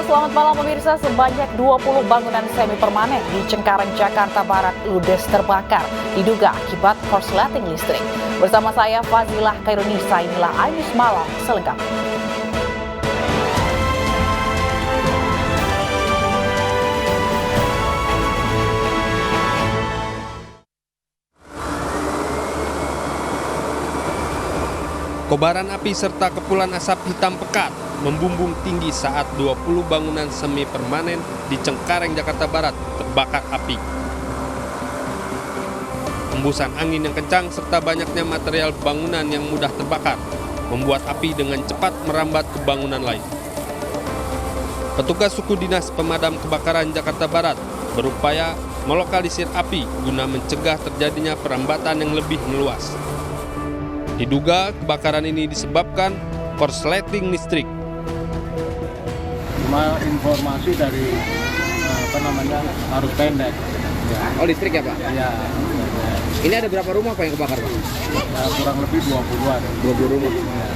Halo, selamat malam pemirsa. Sebanyak 20 bangunan semi permanen di Cengkareng, Jakarta Barat ludes terbakar, diduga akibat korsleting listrik. Bersama saya Fazilah Kairunisa, inilah Ainus Malam selengkapnya. Kobaran api serta kepulan asap hitam pekat membumbung tinggi saat 20 bangunan semi permanen di Cengkareng, Jakarta Barat terbakar api. Hembusan angin yang kencang serta banyaknya material bangunan yang mudah terbakar membuat api dengan cepat merambat ke bangunan lain. Petugas suku dinas pemadam kebakaran Jakarta Barat berupaya melokalisir api guna mencegah terjadinya perambatan yang lebih meluas. Diduga kebakaran ini disebabkan korsleting listrik. Cuma informasi dari arus pendek. Ya. Oh, listrik ya Pak? Ya. Ini ada berapa rumah Pak yang kebakar Pak? Ya, kurang lebih 20-an. 20 rumah. Ya.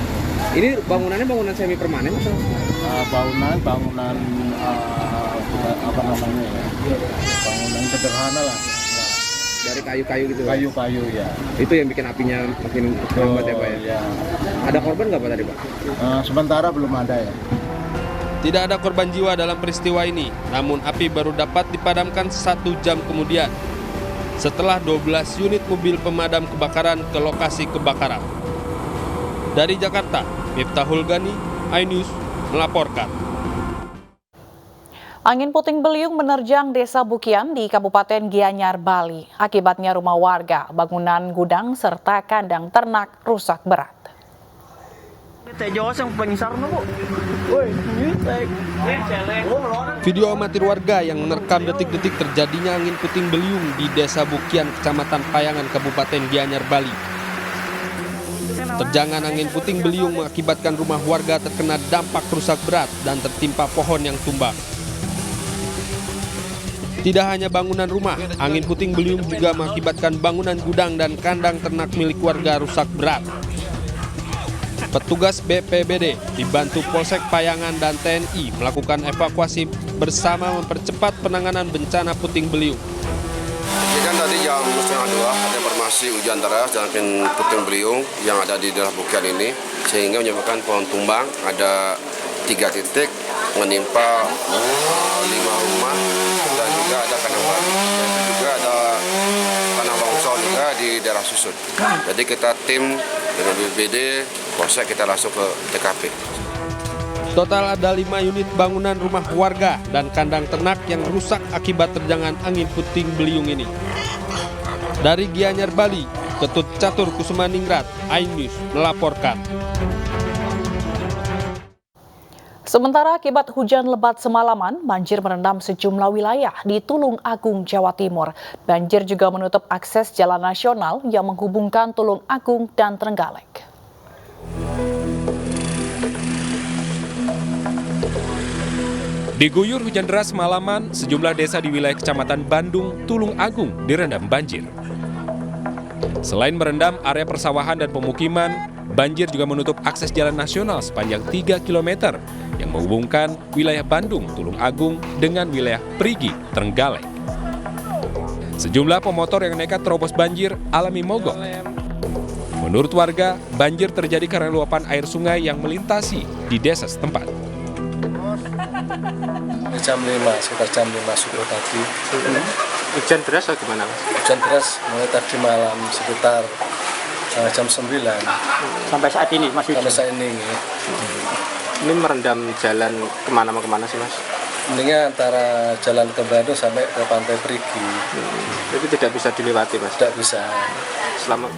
Ini bangunannya bangunan semi permanen atau? Bangunan Bangunan sederhana lah. Dari kayu-kayu gitu? Kayu-kayu ya. Itu yang bikin apinya makin lambat ya Pak ya? Ya. Ada korban nggak Pak tadi Pak? Sementara belum ada ya. Tidak ada korban jiwa dalam peristiwa ini, namun api baru dapat dipadamkan 1 jam kemudian setelah 12 unit mobil pemadam kebakaran ke lokasi kebakaran. Dari Jakarta, Miftahul Gani, iNews melaporkan. Angin puting beliung menerjang Desa Bukian di Kabupaten Gianyar, Bali. Akibatnya rumah warga, bangunan gudang, serta kandang ternak rusak berat. Video amatir warga yang merekam detik-detik terjadinya angin puting beliung di Desa Bukian, Kecamatan Payangan, Kabupaten Gianyar, Bali. Terjangan angin puting beliung mengakibatkan rumah warga terkena dampak rusak berat dan tertimpa pohon yang tumbang. Tidak hanya bangunan rumah, angin puting beliung juga mengakibatkan bangunan gudang dan kandang ternak milik warga rusak berat. Petugas BPBD dibantu Polsek Payangan dan TNI melakukan evakuasi bersama mempercepat penanganan bencana puting beliung. Jadi kan tadi jam 1:30 ada informasi hujan deras dan angin puting beliung yang ada di daerah Bukian ini, sehingga menyebabkan pohon tumbang, ada 3 titik menimpa 5 rumah. Dan juga ada kandang babi, dan juga ada tanah longsor juga di daerah Susut. Jadi kita tim dengan BPBD, Polsek kita langsung ke TKP. Total ada 5 unit bangunan rumah warga dan kandang ternak yang rusak akibat terjangan angin puting beliung ini. Dari Gianyar, Bali, Ketut Catur Kusumaningrat, iNews melaporkan. Sementara akibat hujan lebat semalaman, banjir merendam sejumlah wilayah di Tulung Agung, Jawa Timur. Banjir juga menutup akses jalan nasional yang menghubungkan Tulung Agung dan Trenggalek. Diguyur hujan deras semalaman, sejumlah desa di wilayah Kecamatan Bandung, Tulung Agung direndam banjir. Selain merendam area persawahan dan pemukiman, banjir juga menutup akses jalan nasional sepanjang 3 km yang menghubungkan wilayah Bandung, Tulung Agung dengan wilayah Perigi, Trenggalek. Sejumlah pemotor yang nekat terobos banjir alami mogok. Menurut warga, banjir terjadi karena luapan air sungai yang melintasi di desa setempat. Jam 5, sekitar jam 5 subuh tadi. Hujan deras atau gimana Mas? Hujan deras mulai tadi malam sekitar jam 9. Sampai saat ini masih Sampai saat ini. Ini merendam jalan kemana sih Mas? Mendingnya antara jalan ke Bandung sampai ke Pantai Perigi. Jadi tidak bisa dilewati Mas? Tidak bisa. Selamat.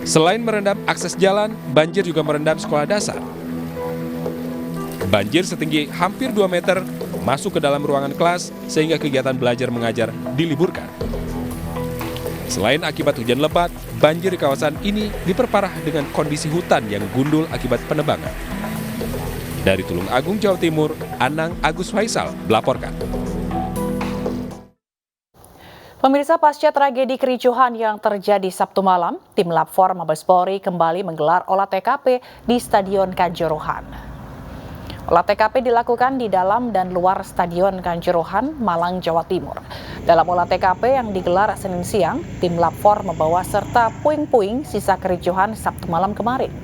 Selain merendam akses jalan, banjir juga merendam sekolah dasar. Banjir setinggi hampir 2 meter masuk ke dalam ruangan kelas sehingga kegiatan belajar mengajar diliburkan. Selain akibat hujan lebat, banjir di kawasan ini diperparah dengan kondisi hutan yang gundul akibat penebangan. Dari Tulung Agung, Jawa Timur, Anang Agus Faisal melaporkan. Pemirsa, pasca tragedi kericuhan yang terjadi Sabtu malam, tim Lab 4 Mabes Polri kembali menggelar olah TKP di Stadion Kanjuruhan. Olah TKP dilakukan di dalam dan luar Stadion Kanjuruhan, Malang, Jawa Timur. Dalam olah TKP yang digelar Senin siang, tim Lab 4 membawa serta puing-puing sisa kericuhan Sabtu malam kemarin.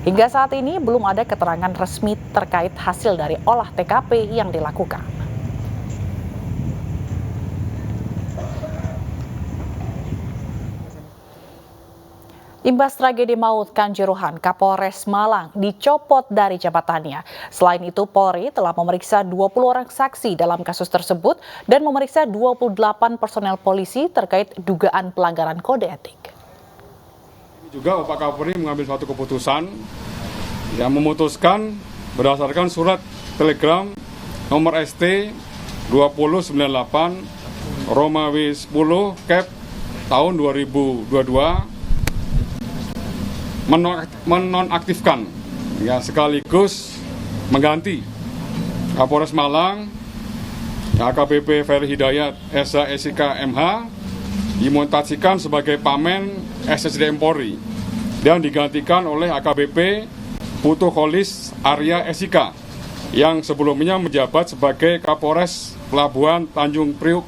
Hingga saat ini belum ada keterangan resmi terkait hasil dari olah TKP yang dilakukan. Imbas tragedi maut Kanjuruhan, Kapolres Malang dicopot dari jabatannya. Selain itu, Polri telah memeriksa 20 orang saksi dalam kasus tersebut dan memeriksa 28 personel polisi terkait dugaan pelanggaran kode etik. Juga Pak Kapolri mengambil suatu keputusan yang memutuskan berdasarkan surat telegram nomor ST 2098 Romawi 10 Cap tahun 2022 menonaktifkan sekaligus mengganti Kapolres Malang AKBP Ferry Hidayat SH MH dimutasikan sebagai Pamen SSDM Polri dan digantikan oleh AKBP Putu Kholis Arya SIK yang sebelumnya menjabat sebagai Kapolres Pelabuhan Tanjung Priuk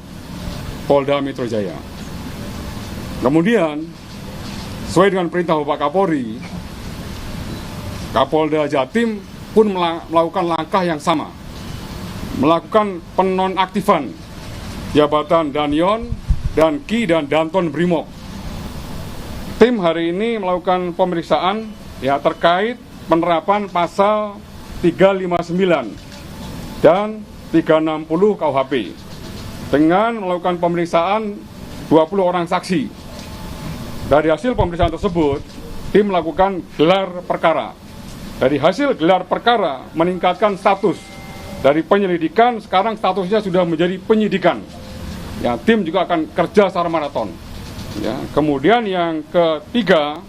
Polda Metro Jaya. Kemudian sesuai dengan perintah Bapak Kapolri, Kapolda Jatim pun melakukan langkah yang sama, melakukan penonaktifan jabatan Danion dan Ki dan Danton Brimob. Tim hari ini melakukan pemeriksaan terkait penerapan pasal 359 dan 360 KUHP dengan melakukan pemeriksaan 20 orang saksi. Dari hasil pemeriksaan tersebut, tim melakukan gelar perkara. Dari hasil gelar perkara meningkatkan status dari penyelidikan, sekarang statusnya sudah menjadi penyidikan. Tim juga akan kerja secara maraton. Kemudian yang ketiga,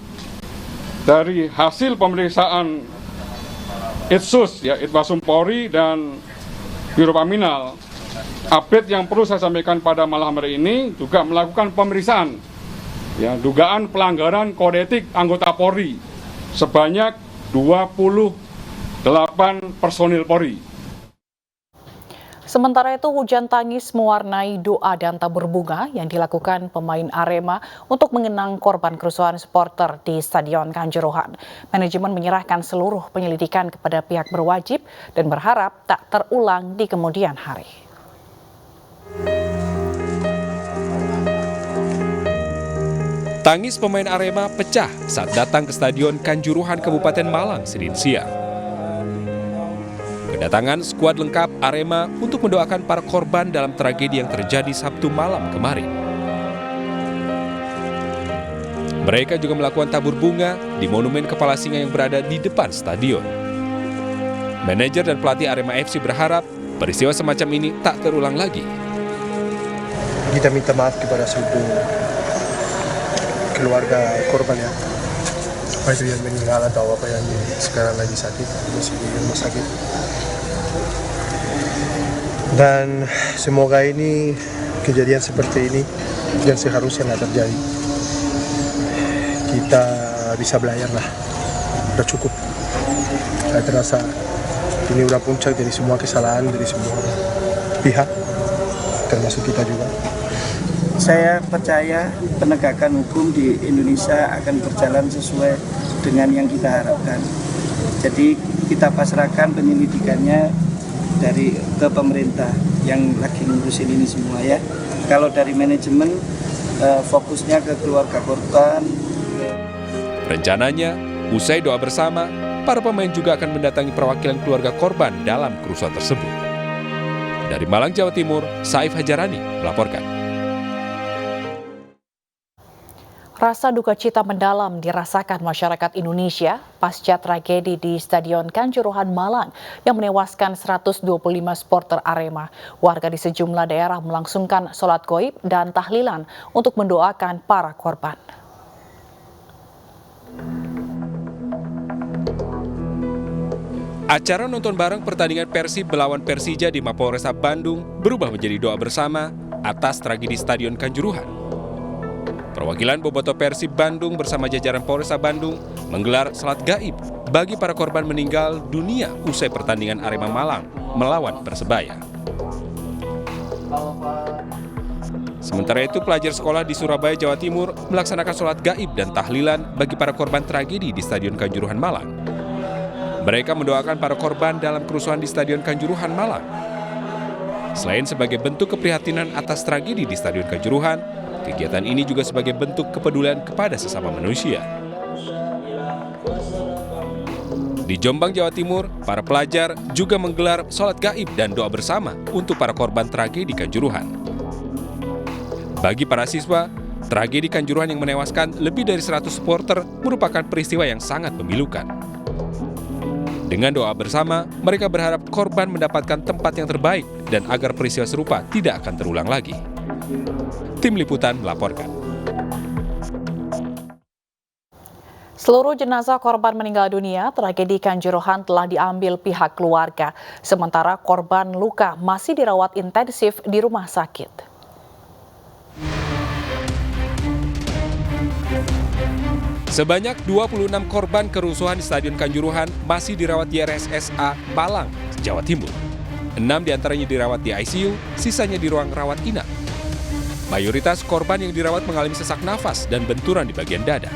dari hasil pemeriksaan Itsus, Itwasum Polri dan Biro Paminal, update yang perlu saya sampaikan pada malam hari ini juga melakukan pemeriksaan dugaan pelanggaran kode etik anggota Polri sebanyak 28 personil Polri. Sementara itu, hujan tangis mewarnai doa dan tabur bunga yang dilakukan pemain Arema untuk mengenang korban kerusuhan supporter di Stadion Kanjuruhan. Manajemen menyerahkan seluruh penyelidikan kepada pihak berwajib dan berharap tak terulang di kemudian hari. Tangis pemain Arema pecah saat datang ke Stadion Kanjuruhan Kabupaten Malang Senin siang. Kedatangan skuad lengkap Arema untuk mendoakan para korban dalam tragedi yang terjadi Sabtu malam kemarin. Mereka juga melakukan tabur bunga di Monumen Kepala Singa yang berada di depan stadion. Manajer dan pelatih Arema FC berharap peristiwa semacam ini tak terulang lagi. Kita minta maaf kepada seluruh keluarga korban apa itu yang meninggal atau apa yang sekarang lagi sakit, masih di rumah sakit. Dan semoga ini kejadian seperti ini yang seharusnya nggak terjadi. Kita bisa belajar lah, udah cukup. Saya terasa ini udah puncak dari semua kesalahan dari semua pihak, termasuk kita juga. Saya percaya penegakan hukum di Indonesia akan berjalan sesuai dengan yang kita harapkan. Jadi kita pasrahkan penyelidikannya ke pemerintah yang lagi ngurusin ini semua ya. Kalau dari manajemen fokusnya ke keluarga korban. Rencananya, usai doa bersama, para pemain juga akan mendatangi perwakilan keluarga korban dalam kerusuhan tersebut. Dari Malang, Jawa Timur, Saif Hajarani melaporkan. Rasa duka cita mendalam dirasakan masyarakat Indonesia pasca tragedi di Stadion Kanjuruhan Malang yang menewaskan 125 supporter Arema. Warga di sejumlah daerah melangsungkan sholat goib dan tahlilan untuk mendoakan para korban. Acara nonton bareng pertandingan Persib melawan Persija di Mapolresta Bandung berubah menjadi doa bersama atas tragedi Stadion Kanjuruhan. Perwakilan Bobotoh Persib Bandung bersama jajaran Polresta Bandung menggelar salat gaib bagi para korban meninggal dunia usai pertandingan Arema Malang melawan Persebaya. Sementara itu, pelajar sekolah di Surabaya, Jawa Timur melaksanakan sholat gaib dan tahlilan bagi para korban tragedi di Stadion Kanjuruhan Malang. Mereka mendoakan para korban dalam kerusuhan di Stadion Kanjuruhan Malang. Selain sebagai bentuk keprihatinan atas tragedi di Stadion Kanjuruhan, kegiatan ini juga sebagai bentuk kepedulian kepada sesama manusia. Di Jombang, Jawa Timur, para pelajar juga menggelar sholat gaib dan doa bersama untuk para korban tragedi Kanjuruhan. Bagi para siswa, tragedi Kanjuruhan yang menewaskan lebih dari 100 supporter merupakan peristiwa yang sangat memilukan. Dengan doa bersama, mereka berharap korban mendapatkan tempat yang terbaik dan agar peristiwa serupa tidak akan terulang lagi. Tim Liputan melaporkan. Seluruh jenazah korban meninggal dunia tragedi Kanjuruhan telah diambil pihak keluarga, sementara korban luka masih dirawat intensif di rumah sakit. Sebanyak 26 korban kerusuhan di Stadion Kanjuruhan masih dirawat di RSSA Malang, Jawa Timur. 6 diantaranya dirawat di ICU, sisanya di ruang rawat inap. Mayoritas korban yang dirawat mengalami sesak nafas dan benturan di bagian dada.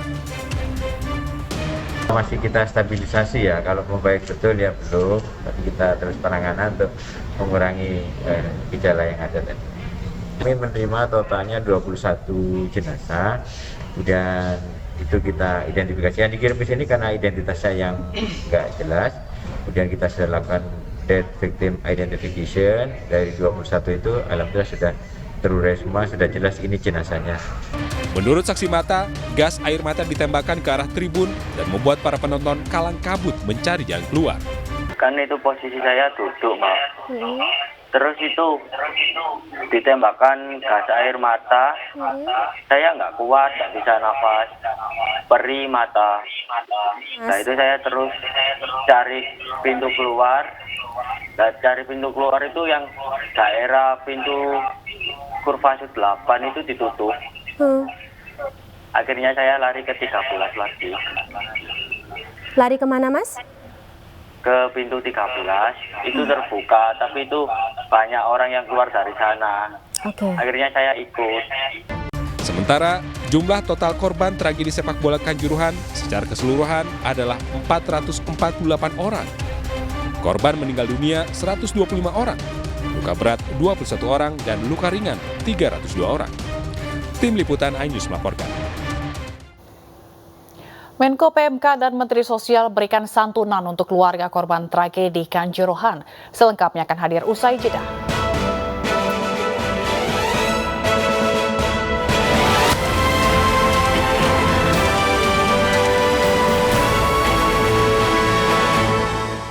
Masih kita stabilisasi ya, kalau membaik betul ya belum, tapi kita terus penanganan untuk mengurangi gejala yang ada tadi. Kami menerima totalnya 21 jenazah, kemudian itu kita identifikasi. Yang dikirim ke sini karena identitasnya yang nggak jelas, kemudian kita sudah lakukan dead victim identification. Dari 21 itu alhamdulillah sudah terurai semua, sudah jelas ini jenazahnya. Menurut saksi mata, gas air mata ditembakkan ke arah tribun dan membuat para penonton kalang kabut mencari jalan keluar. Kan itu posisi saya duduk, Mbak. Terus itu ditembakkan gas air mata. Saya nggak kuat, nggak bisa nafas, perih mata. Nah itu saya terus cari pintu keluar. Nah, cari pintu keluar itu yang daerah pintu Kurvasud 8 itu ditutup. Akhirnya saya lari ke 13 lagi. Lari kemana, Mas? Ke pintu 13, itu terbuka, tapi itu banyak orang yang keluar dari sana. Akhirnya saya ikut. Sementara, jumlah total korban tragedi sepak bola Kanjuruhan secara keseluruhan adalah 448 orang. Korban meninggal dunia 125 orang, luka berat 21 orang, dan luka ringan 302 orang. Tim Liputan iNews melaporkan. Menko PMK dan Menteri Sosial berikan santunan untuk keluarga korban tragedi Kanjuruhan. Selengkapnya akan hadir usai jeda.